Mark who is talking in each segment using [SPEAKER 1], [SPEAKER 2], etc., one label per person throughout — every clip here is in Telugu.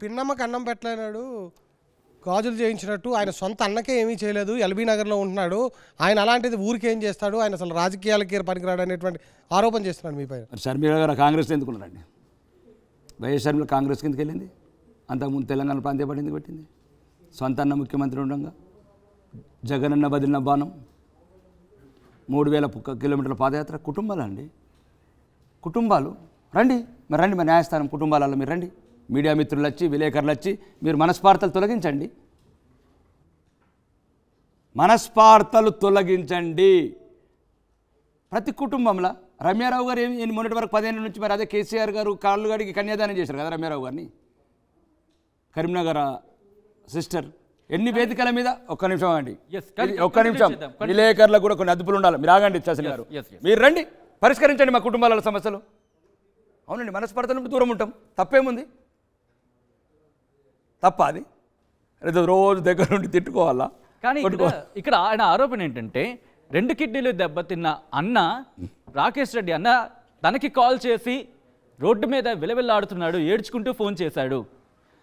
[SPEAKER 1] పిన్నమ్మకి అన్నం పెట్టలేనాడు, గాజులు చేయించినట్టు ఆయన సొంత అన్నకే ఏమీ చేయలేదు, ఎల్బీ నగర్లో ఉంటున్నాడు, ఆయన అలాంటిది ఊరికి ఏం చేస్తాడు, ఆయన అసలు రాజకీయాలకి పనికిరాడు అనేటువంటి ఆరోపణ చేస్తున్నాడు మీ పైన.
[SPEAKER 2] షర్మిల గారు కాంగ్రెస్ ఎందుకున్నారండి? వైఎస్ షర్మిల కాంగ్రెస్ కిందకి వెళ్ళింది, అంతకుముందు తెలంగాణ ప్రాంతీయ పార్టీ ఎందుకు పెట్టింది? సొంత అన్న ముఖ్యమంత్రి ఉండగా జగనన్న బదిలిన బాణం 3000 కిలోమీటర్ల పాదయాత్ర. కుటుంబాలు అండి, కుటుంబాలు రండి మరి, రండి మరి న్యాయస్థానం కుటుంబాలలో మీరు రండి, మీడియా మిత్రులు వచ్చి విలేకరులు వచ్చి మీరు మనస్పార్థలు తొలగించండి, మనస్పార్థలు తొలగించండి. ప్రతి కుటుంబంలో రమ్యారావు గారు ఏమి మొన్నటి వరకు 15 నుంచి మరి అదే కేసీఆర్ గారు కాళ్ళు గడికి కన్యాదానం చేశారు కదా రమ్యారావు గారిని, కరీంనగర్ సిస్టర్. ఎన్ని వేదికల మీద ఒక్క నిమిషం అండి, ఒక్క నిమిషం, విలేకరులకు కూడా కొన్ని అదుపులు ఉండాలి. మీరు ఆగండి శాసన గారు, మీరు రండి పరిష్కరించండి మా కుటుంబాల సమస్యలు. అవునండి, మనస్పర్ధల నుండి దూరం ఉంటాం, తప్పేముంది? తప్ప అది రోజు దగ్గర నుండి తిట్టుకోవాలా?
[SPEAKER 3] కానీ ఇక్కడ ఆయన ఆరోపణ ఏంటంటే 2 కిడ్నీలు దెబ్బతిన్న అన్న రాకేష్ రెడ్డి అన్న తనకి కాల్ చేసి రోడ్డు మీద విలవిల్లాడుతున్నాడు, ఏడ్చుకుంటూ ఫోన్ చేశాడు.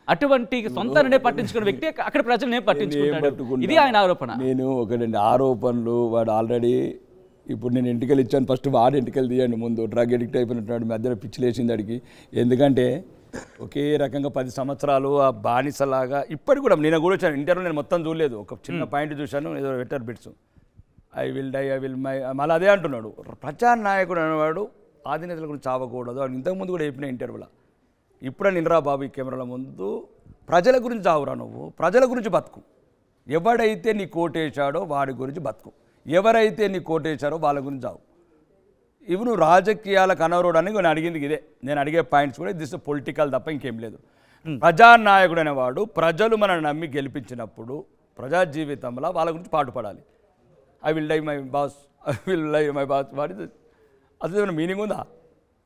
[SPEAKER 3] అటువంటి సొంతనే పట్టించుకున్న వ్యక్తి అక్కడ ప్రజలనే పట్టించుకుంటాడు, ఇది ఆయన ఆరోపణ.
[SPEAKER 2] నేను ఒకటండి ఆరోపణలు, వాడు ఆల్రెడీ ఇప్పుడు నేను ఎంటికలు ఇచ్చాను, ఫస్ట్ వాడు ఎంటికలు తీయండి ముందు, డ్రగ్ ఎడిక్ట్ అయిపోయినట్టు మధ్యలో పిచ్చిలేసింది అడిగి. ఎందుకంటే ఒకే రకంగా 10 సంవత్సరాలు ఆ బానిసలాగా ఇప్పటికి కూడా నేను కూడా వచ్చాను ఇంటర్వ్యూ, నేను మొత్తం చూడలేదు, ఒక చిన్న పాయింట్ చూశాను, ఏదో వెటర్ బిట్స్, I will die I will my, మళ్ళీ అదే అంటున్నాడు. ప్రజానాయకుడు అనేవాడు ఆధినేతల గురించి చావకూడదు అని ఇంతకుముందు కూడా చెప్పిన ఇంటర్వ్యూలో. ఇప్పుడే నిన్నరా బాబు ఈ కెమెరాల ముందు ప్రజల గురించి చావురా, నువ్వు ప్రజల గురించి బతుకు, ఎవడైతే నీ కోటేశాడో వాడి గురించి బతుకు, ఎవరైతే నీ కోటేశారో వాళ్ళ గురించి చావు. ఇవి నువ్వు రాజకీయాలకు అనవరోడానికి నేను అడిగింది ఇదే, నేను అడిగే పాయింట్స్ కూడా దిస్ పొలిటికల్ తప్ప ఇంకేం లేదు. ప్రజానాయకుడు అనేవాడు ప్రజలు మనల్ని నమ్మి గెలిపించినప్పుడు ప్రజా జీవితంలో వాళ్ళ గురించి పాటుపడాలి. I will die my boss, I will die my boss, వాడి అసలు ఏమైనా మీనింగ్ ఉందా?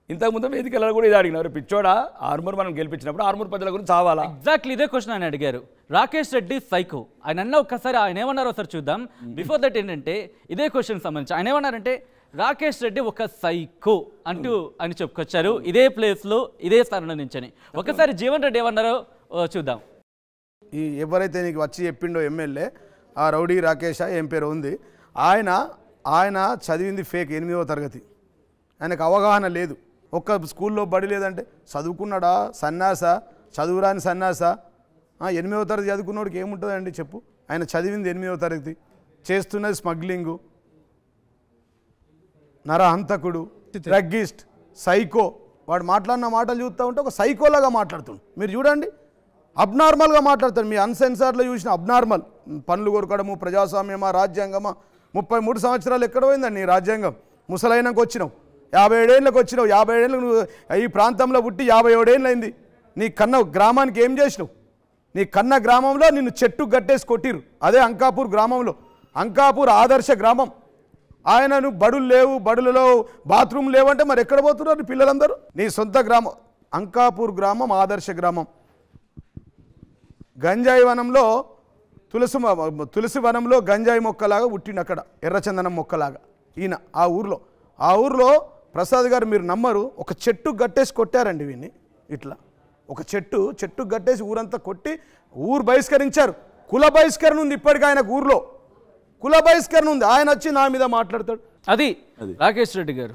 [SPEAKER 2] ఇంతకుముందు వేదికలలో కూడా ఇది అడిగినారు, పిచ్చోడా ఆర్మూర్ మనం గెలిపించినప్పుడు ఆర్మూర్ ప్రజల గురించి చావాలా?
[SPEAKER 3] ఎగ్జాక్ట్లీ ఇదే క్వశ్చన్ ఆయన అడిగారు. రాకేష్ రెడ్డి సైకో ఆయన అన్న, ఒక్కసారి ఆయన ఏమన్నారో ఒకసారి చూద్దాం. బిఫోర్ దట్ ఏంటంటే ఇదే క్వశ్చన్ సంబంధించి ఆయన ఏమన్నారంటే రాకేష్ రెడ్డి ఒక సైకో అంటూ ఆయన చెప్పుకొచ్చారు ఇదే ప్లేస్లో ఇదే స్థానంలో నుంచని. ఒకసారి జీవన్ రెడ్డి ఏమన్నారో చూద్దాం.
[SPEAKER 4] ఈ ఎవరైతే నీకు వచ్చి చెప్పిండో ఎమ్మెల్యే ఆ రౌడీ రాకేష్ ఏం పేరు ఉంది, ఆయన చదివింది ఫేక్, 8వ తరగతి, ఆయనకు అవగాహన లేదు, ఒక్క స్కూల్లో బడి లేదంటే చదువుకున్నాడా సన్నాస, చదువురాని సన్నాస, 8వ తరగతి చదువుకున్నోడికి ఏముంటుందండి చెప్పు. ఆయన చదివింది 8వ తరగతి, చేస్తున్నది స్మగ్లింగు, నరహంతకుడు, డ్రగ్గిస్ట్, సైకో. వాడు మాట్లాడిన మాటలు చూస్తూ ఉంటే ఒక సైకోలాగా మాట్లాడుతుండు. మీరు చూడండి, అబ్నార్మల్గా మాట్లాడతాడు. మీ అన్సెన్సార్లో చూసిన అబ్నార్మల్ పనులు కొరకడము, ప్రజాస్వామ్యమా, రాజ్యాంగమా. 33 సంవత్సరాలు ఎక్కడ పోయిందండి నీ రాజ్యాంగం? ముసలైనాక వచ్చినావు, 57 ఏళ్ళకి వచ్చినావు, 57 ఏళ్ళకి నువ్వు ఈ ప్రాంతంలో పుట్టి 57 ఏళ్ళు అయింది. నీ కన్న గ్రామానికి ఏం చేసినావు? నీ కన్న గ్రామంలో నిన్ను చెట్టు గట్టేసి కొట్టిరు, అదే అంకాపూర్ గ్రామంలో. అంకాపూర్ ఆదర్శ గ్రామం. ఆయనను బడులు లేవు, బడులలో బాత్రూమ్ లేవంటే మరి ఎక్కడ పోతున్నారు పిల్లలందరూ? నీ సొంత గ్రామం అంకాపూర్ గ్రామం, ఆదర్శ గ్రామం. గంజాయి వనంలో తులసి వనంలో గంజాయి మొక్కలాగా పుట్టిండు, అక్కడ ఎర్రచందనం మొక్కలాగా ఈయన. ఆ ఊర్లో ప్రసాద్ గారు మీరు నమ్మరు, ఒక చెట్టు గట్టేసి కొట్టారండి వీడిని. ఇట్లా ఒక చెట్టు గట్టేసి ఊరంతా కొట్టి ఊరు బహిష్కరించారు. కుల బహిష్కరణ ఉంది ఇప్పటికీ ఆయనకు, ఊర్లో కుల బహిష్కరణ ఉంది. ఆయన వచ్చి నా మీద మాట్లాడతాడు.
[SPEAKER 3] అది రాకేష్ రెడ్డి గారు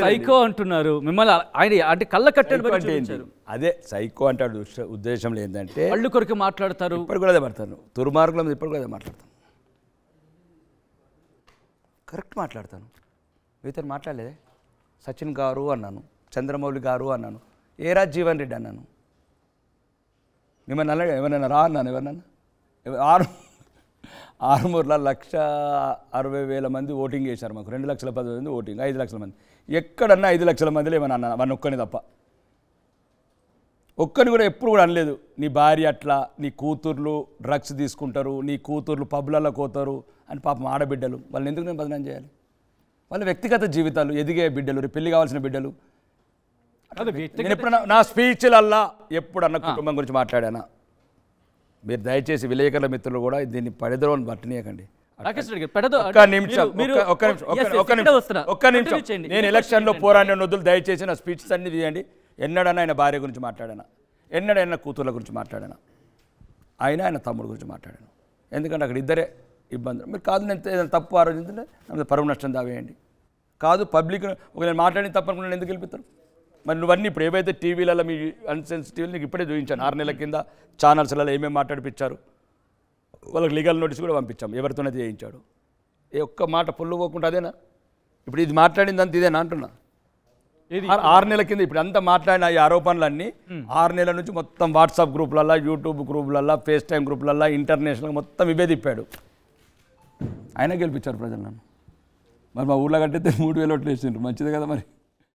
[SPEAKER 3] సైకో అంటున్నారు మిమ్మల్ని, ఆయన అంటే కళ్ళ కట్టెలు
[SPEAKER 2] అదే సైకో అంటాడు. ఉద్దేశంలో ఏంటంటే
[SPEAKER 3] పళ్ళు కొరకు మాట్లాడతారు,
[SPEAKER 2] ఇప్పుడు కూడా అదే మాట్లాడతాను, దుర్మార్గుల మీద ఇప్పుడు కూడా అదే మాట్లాడతాను, కరెక్ట్ మాట్లాడతాను. వీరితో మాట్లాడలేదే, సచిన్ గారు అన్నాను, చంద్రమౌళి గారు అన్నాను, ఏరాజ్ జీవన్ రెడ్డి అన్నాను, ఏమన్నా ఎవరైనా రా అన్నాను, ఎవరన్నా ఆరుమూరులో 1,60,000 మంది ఓటింగ్ చేశారు, మాకు 2,10,000 మంది ఓటింగ్, 5 లక్షల మంది. ఎక్కడన్నా 5 లక్షల మందిలో ఏమన్నా అన్నా, వాడిని ఒక్కని తప్ప, ఒక్కని కూడా ఎప్పుడు కూడా అనలేదు నీ భార్య అట్లా, నీ కూతుర్లు డ్రగ్స్ తీసుకుంటారు, నీ కూతుర్లు పబ్లలో పోతారు అని. పాపం ఆడబిడ్డలు, వాళ్ళని ఎందుకు నేను బదనాం చేయాలి? వాళ్ళ వ్యక్తిగత జీవితాలు, ఎదిగే బిడ్డలు, పెళ్లి కావాల్సిన బిడ్డలు. నేను ఎప్పుడన్నా నా స్పీచ్లల్లా ఎప్పుడన్నా కుటుంబం గురించి మాట్లాడానా? మీరు దయచేసి విలేకరుల మిత్రులు కూడా దీన్ని పడేదోని పట్టనీయకండి. ఒక్క నిమిషం, నేను ఎలక్షన్లో పోరాడిన వద్దులు దయచేసి నా స్పీచెస్ అన్ని తీయండి. ఎన్నడన్నా ఆయన భార్య గురించి మాట్లాడానా? ఎన్నడైనా కూతుర్ల గురించి మాట్లాడాను, ఆయన తమ్ముడు గురించి మాట్లాడాను. ఎందుకంటే అక్కడ ఇద్దరే ఇబ్బందులు. మీరు కాదు నేను ఏదైనా తప్పు ఆలోచించుంటే నా పరువు నష్టం దావేయండి. కాదు పబ్లిక్ ఒక నేను మాట్లాడిన తప్పనుకున్నాను ఎందుకు గెలిపిస్తారు? మరి నువ్వన్నీ ఇప్పుడు ఏవైతే టీవీలలో మీ అన్సెన్సిటివ్ నీకు ఇప్పుడే చూపించాను 6 నెలల కింద ఛానల్స్లలో ఏమేమి మాట్లాడిపించారు, వాళ్ళకి లీగల్ నోటీస్ కూడా పంపించాం ఎవరితోనైతే చేయించాడు. ఏ ఒక్క మాట పొల్లు పోకుండా అదేనా ఇప్పుడు ఇది మాట్లాడింది అంత ఇదేనా అంటున్నా. 6 నెలల కింద ఇప్పుడు అంతా మాట్లాడిన ఈ ఆరోపణలన్నీ 6 నెలల నుంచి మొత్తం వాట్సాప్ గ్రూపులల్లో, యూట్యూబ్ గ్రూపులల్లో, ఫేస్ టైం గ్రూపులల్లో, ఇంటర్నేషనల్ మొత్తం ఇవే తిప్పాడు. అయినా గెలిపించారు ప్రజలు నన్ను. మరి మా ఊళ్ళో కట్టితే 3,000 ఓట్లు వేసిండ్రు, మంచిది కదా మరి.